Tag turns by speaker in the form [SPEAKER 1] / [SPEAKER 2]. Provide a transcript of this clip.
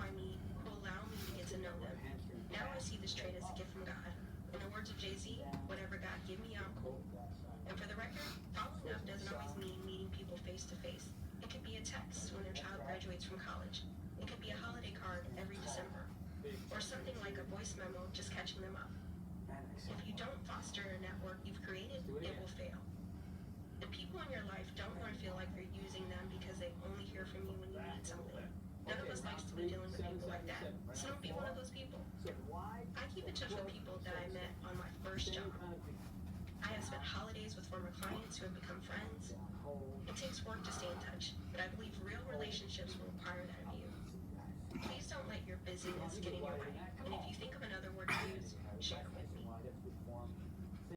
[SPEAKER 1] I meet who allow me to get to know them. Now I see this trait as a gift from God. In the words of Jay-Z, whatever God give me, I'm cool. And for the record, following up doesn't always mean meeting people face to face. It could be a text when their child graduates from college. It could be a holiday card every December. Or something like a voice memo just catching them up. If you don't foster a network you've created, it will fail. The people in your life don't want to feel like you're using them because they only hear from you when you need something. None of us likes to be dealing with people like that, so don't be one of those people. I keep in touch with people that I met on my first job. I have spent holidays with former clients who have become friends. It takes work to stay in touch, but I believe real relationships will require that of you. Please don't let your busyness get in your way, and if you think of another word to use, share it with me.